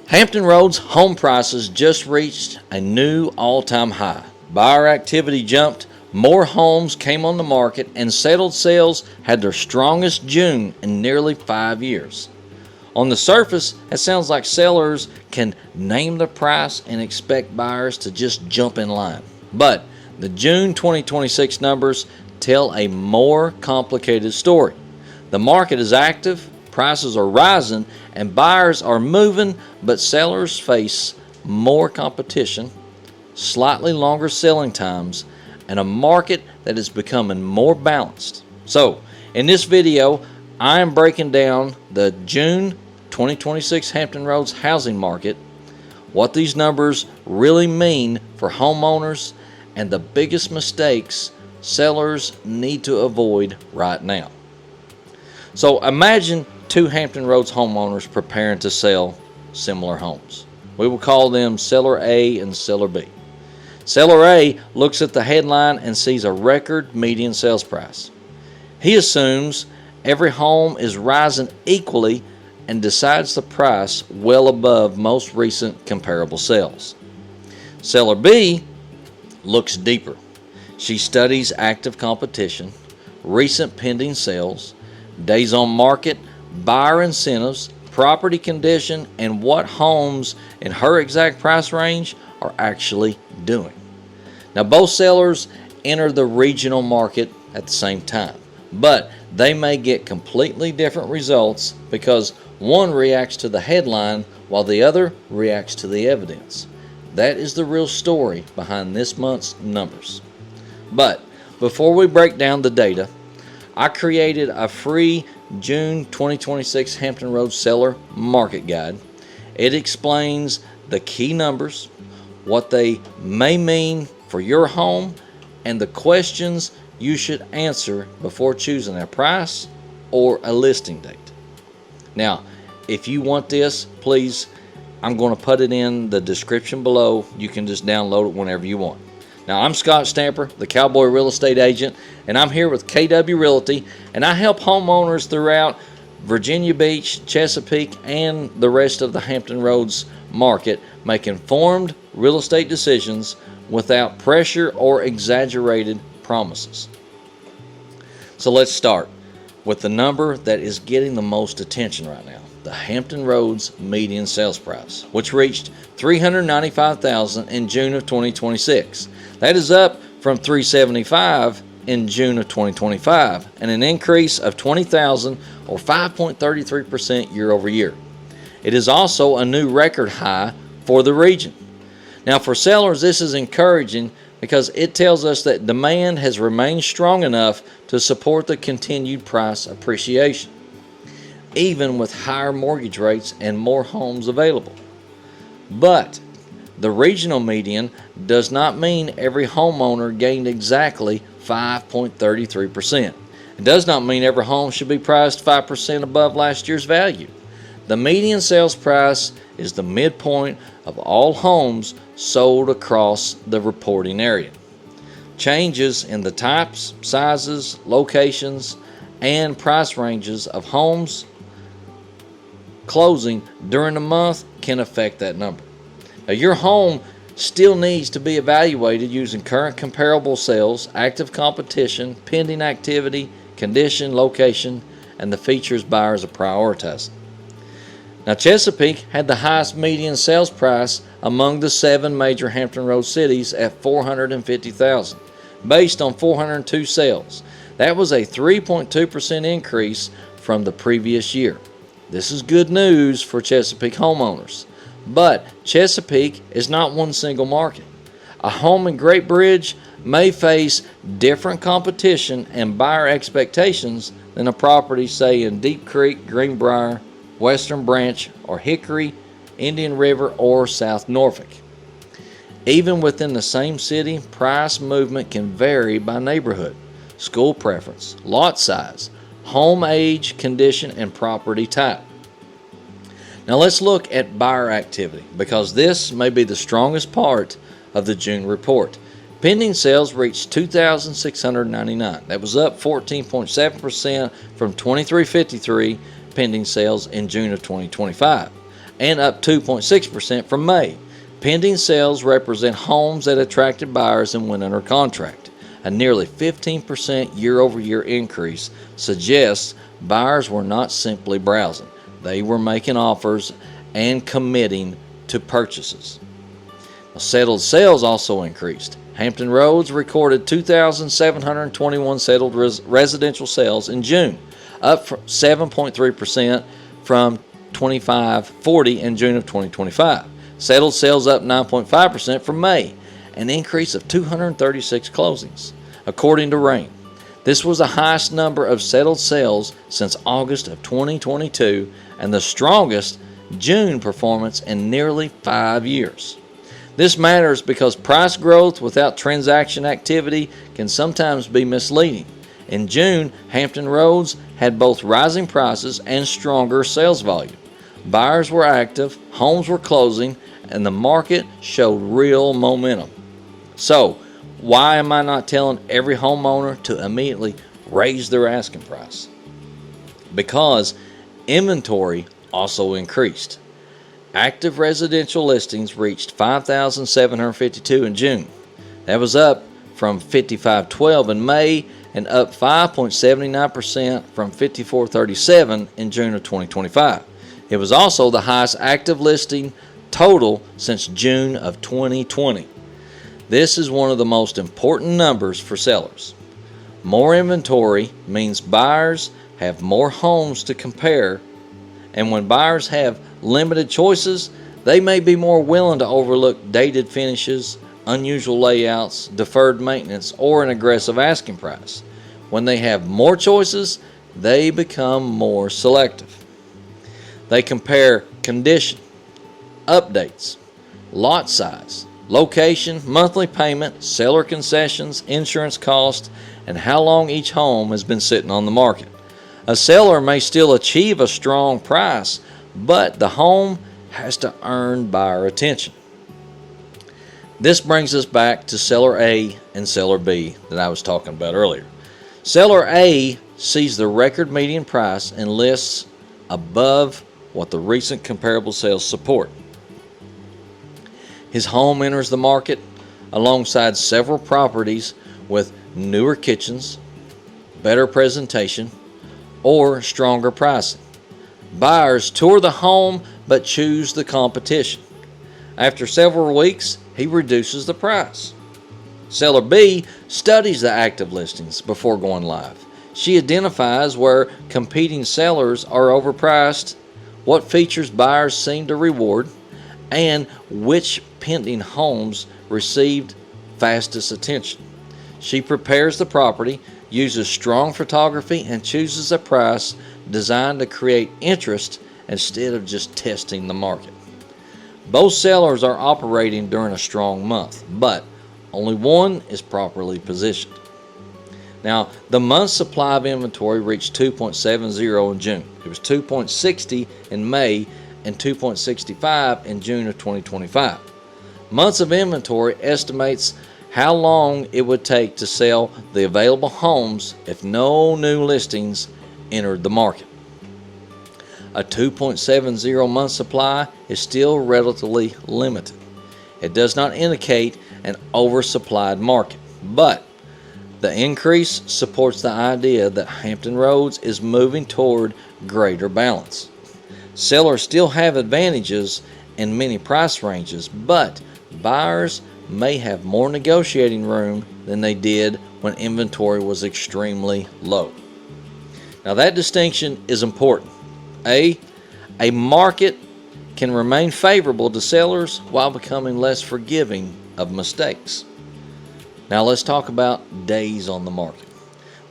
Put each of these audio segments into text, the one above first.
Hampton Roads home prices just reached a new all-time high. Buyer activity jumped, more homes came on the market, and settled sales had their strongest June in nearly 5 years. On the surface, it sounds like sellers can name the price and expect buyers to just jump in line. But the June 2026 numbers tell a more complicated story. The market is active, prices are rising, and buyers are moving, but sellers face more competition, slightly longer selling times, and a market that is becoming more balanced. So, in this video, I am breaking down the June 2026 Hampton Roads housing market, what these numbers really mean for homeowners, and the biggest mistakes sellers need to avoid right now. So imagine two Hampton Roads homeowners preparing to sell similar homes. We will call them Seller A and Seller B. Seller A looks at the headline and sees a record median sales price. He assumes every home is rising equally and decides the price well above most recent comparable sales. Seller B looks deeper. She studies active competition, recent pending sales, days on market, buyer incentives, property condition, and what homes in her exact price range are actually doing. Now, both sellers enter the regional market at the same time, but they may get completely different results because one reacts to the headline while the other reacts to the evidence. That is the real story behind this month's numbers. But before we break down the data, I created a free June 2026 Hampton Roads Seller Market Guide. It explains the key numbers, what they may mean for your home, and the questions you should answer before choosing a price or a listing date. Now, if you want this, please, I'm going to put it in the description below. You can just download it whenever you want. Now, I'm Scott Stamper, the Cowboy Real Estate Agent, and I'm here with KW Realty, and I help homeowners throughout Virginia Beach, Chesapeake, and the rest of the Hampton Roads market make informed real estate decisions without pressure or exaggerated promises. So let's start with the number that is getting the most attention right now, the Hampton Roads median sales price, which reached $395,000 in June of 2026. That is up from $375,000 in June of 2025, and an increase of $20,000 or 5.33% year over year. It is also a new record high for the region. Now, for sellers, this is encouraging because it tells us that demand has remained strong enough to support the continued price appreciation, even with higher mortgage rates and more homes available. But the regional median does not mean every homeowner gained exactly 5.33%. It does not mean every home should be priced 5% above last year's value. The median sales price is the midpoint of all homes sold across the reporting area. Changes in the types, sizes, locations, and price ranges of homes closing during the month can affect that number. Now, your home still needs to be evaluated using current comparable sales, active competition, pending activity, condition, location, and the features buyers are prioritizing. Now, Chesapeake had the highest median sales price among the 7 major Hampton Roads cities at $450,000, based on 402 sales. That was a 3.2% increase from the previous year. This is good news for Chesapeake homeowners. But Chesapeake is not one single market. A home in Great Bridge may face different competition and buyer expectations than a property, say, in Deep Creek, Greenbrier, Western Branch, or Hickory, Indian River, or South Norfolk. Even within the same city, price movement can vary by neighborhood, school preference, lot size, home age, condition, and property type. Now let's look at buyer activity, because this may be the strongest part of the June report. Pending sales reached 2,699. That was up 14.7% from 2,353 pending sales in June of 2025. and up 2.6% from May. Pending sales represent homes that attracted buyers and went under contract. A nearly 15% year-over-year increase suggests buyers were not simply browsing. They were making offers and committing to purchases. Settled sales also increased. Hampton Roads recorded 2,721 settled residential sales in June, up 7.3% from 2,540 in June of 2025. Settled sales up 9.5% from May, an increase of 236 closings, according to Rain. This was the highest number of settled sales since August of 2022 and the strongest June performance in nearly 5 years. This matters because price growth without transaction activity can sometimes be misleading. In June, Hampton Roads had both rising prices and stronger sales volume. Buyers were active, homes were closing, and the market showed real momentum. So, why am I not telling every homeowner to immediately raise their asking price? Because inventory also increased. Active residential listings reached 5,752 in June. That was up from 5,512 in May and up 5.79% from 5,437 in June of 2025. It was also the highest active listing total since June of 2020. This is one of the most important numbers for sellers. More inventory means buyers have more homes to compare, and when buyers have limited choices, they may be more willing to overlook dated finishes, unusual layouts, deferred maintenance, or an aggressive asking price. When they have more choices, they become more selective. They compare condition, updates, lot size, location, monthly payment, seller concessions, insurance cost, and how long each home has been sitting on the market. A seller may still achieve a strong price, but the home has to earn buyer attention. This brings us back to Seller A and Seller B that I was talking about earlier. Seller A sees the record median price and lists above what the recent comparable sales support. His home enters the market alongside several properties with newer kitchens, better presentation, or stronger pricing. Buyers tour the home but choose the competition. After several weeks, he reduces the price. Seller B studies the active listings before going live. She identifies where competing sellers are overpriced, what features buyers seem to reward, and which pending homes received fastest attention. She prepares the property, uses strong photography, and chooses a price designed to create interest instead of just testing the market. Both sellers are operating during a strong month, but only one is properly positioned. Now, the month's supply of inventory reached 2.70 in June. It was 2.60 in May and 2.65 in June of 2025. Months of inventory estimates how long it would take to sell the available homes if no new listings entered the market. A 2.70 month supply is still relatively limited. It does not indicate an oversupplied market, but the increase supports the idea that Hampton Roads is moving toward greater balance. Sellers still have advantages in many price ranges, but buyers may have more negotiating room than they did when inventory was extremely low. Now that distinction is important. A market can remain favorable to sellers while becoming less forgiving of mistakes. Now let's talk about days on the market.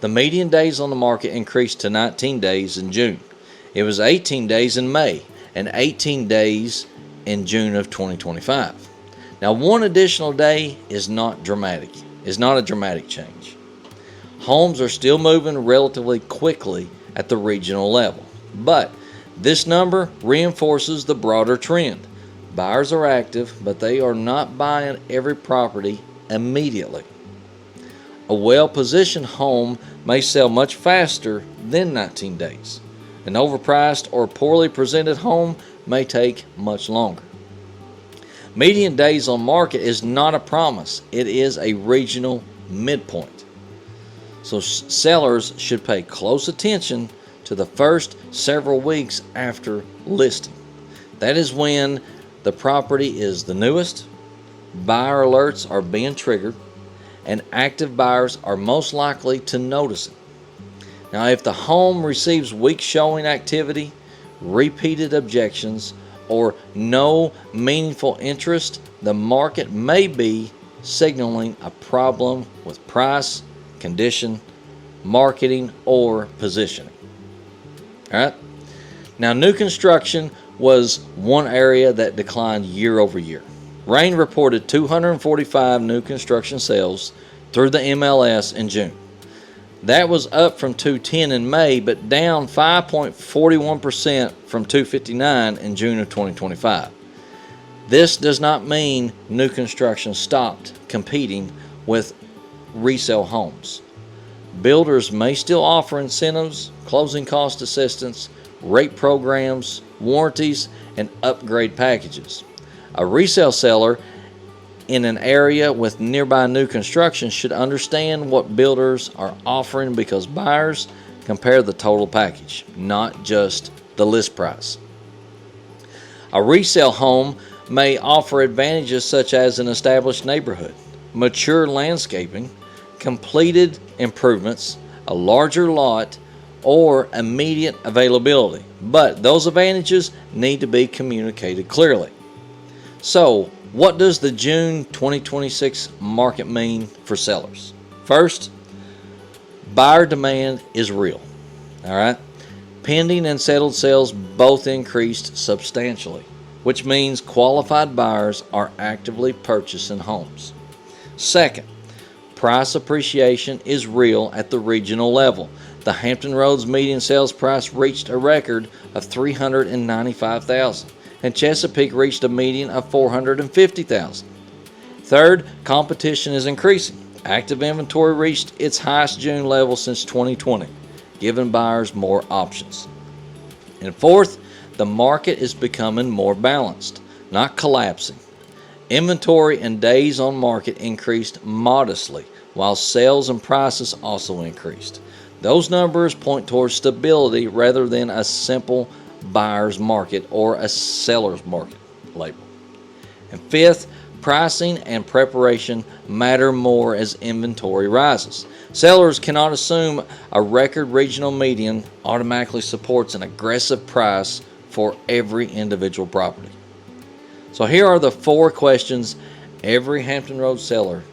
The median days on the market increased to 19 days in June. It was 18 days in May and 18 days in June of 2025. Now, one additional day is not a dramatic change. Homes are still moving relatively quickly at the regional level, but this number reinforces the broader trend. Buyers are active, but they are not buying every property immediately. A well-positioned home may sell much faster than 19 days. An overpriced or poorly presented home may take much longer. Median days on market is not a promise. It is a regional midpoint. So sellers should pay close attention to the first several weeks after listing. That is when the property is the newest, buyer alerts are being triggered, and active buyers are most likely to notice it. Now, if the home receives weak showing activity, repeated objections, or no meaningful interest, the market may be signaling a problem with price, condition, marketing, or positioning. All right. Now, new construction was one area that declined year over year. Rain reported 245 new construction sales through the MLS in June. That was up from 210 in May, but down 5.41% from 259 in June of 2025. This does not mean new construction stopped competing with resale homes. Builders may still offer incentives, closing cost assistance, rate programs, warranties, and upgrade packages. A resale seller in an area with nearby new construction should understand what builders are offering, because buyers compare the total package, not just the list price. A resale home may offer advantages such as an established neighborhood, mature landscaping, completed improvements, a larger lot, or immediate availability, but those advantages need to be communicated clearly. So, what does the June 2026 market mean for sellers? First, buyer demand is real. All right. Pending and settled sales both increased substantially, which means qualified buyers are actively purchasing homes. Second, price appreciation is real at the regional level. The Hampton Roads median sales price reached a record of $395,000. and Chesapeake reached a median of $450,000. Third, competition is increasing. Active inventory reached its highest June level since 2020, giving buyers more options. And fourth, the market is becoming more balanced, not collapsing. Inventory and days on market increased modestly, while sales and prices also increased. Those numbers point towards stability rather than a simple buyer's market or a seller's market label. And fifth, pricing and preparation matter more as inventory rises. Sellers cannot assume a record regional median automatically supports an aggressive price for every individual property. So here are the 4 questions every Hampton Roads seller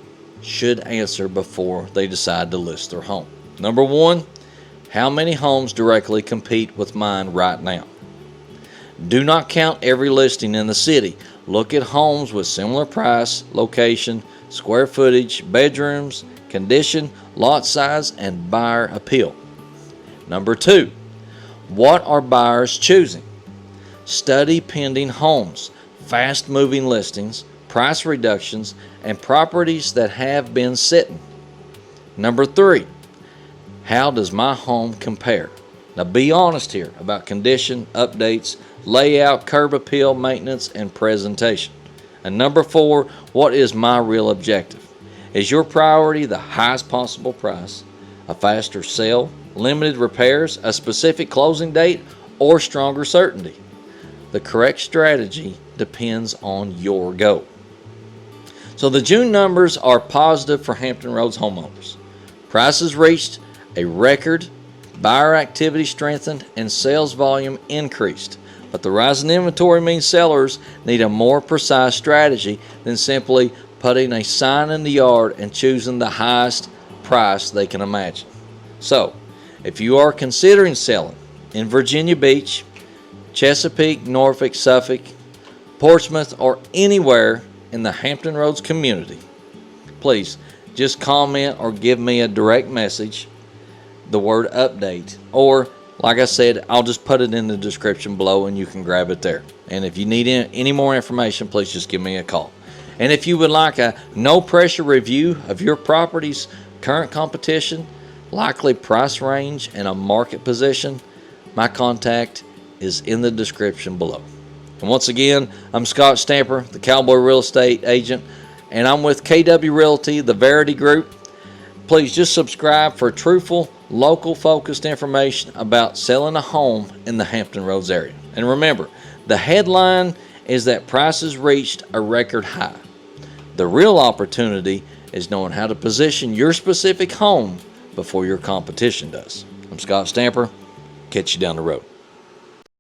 should answer before they decide to list their home. Number 1, how many homes directly compete with mine right now? Do not count every listing in the city. Look at homes with similar price, location, square footage, bedrooms, condition, lot size, and buyer appeal. Number 2, what are buyers choosing? Study pending homes, fast-moving listings, price reductions, and properties that have been sitting. Number 3, how does my home compare? Now be honest here about condition, updates, layout, curb appeal, maintenance, and presentation. And number 4, what is my real objective? Is your priority the highest possible price, a faster sale, limited repairs, a specific closing date, or stronger certainty? The correct strategy depends on your goal. So the June numbers are positive for Hampton Roads homeowners. Prices reached a record, buyer activity strengthened, and sales volume increased. But the rise in inventory means sellers need a more precise strategy than simply putting a sign in the yard and choosing the highest price they can imagine. So, if you are considering selling in Virginia Beach, Chesapeake, Norfolk, Suffolk, Portsmouth, or anywhere in the Hampton Roads community, please just comment or give me a direct message, the word update, or like I said, I'll just put it in the description below and you can grab it there. And if you need any more information, please just give me a call. And if you would like a no pressure review of your property's current competition, likely price range, and a market position, my contact is in the description below. And once again, I'm Scott Stamper, the Cowboy Real Estate Agent, and I'm with KW Realty, the Verity Group. Please just subscribe for truthful, local-focused information about selling a home in the Hampton Roads area. And remember, the headline is that prices reached a record high. The real opportunity is knowing how to position your specific home before your competition does. I'm Scott Stamper. Catch you down the road.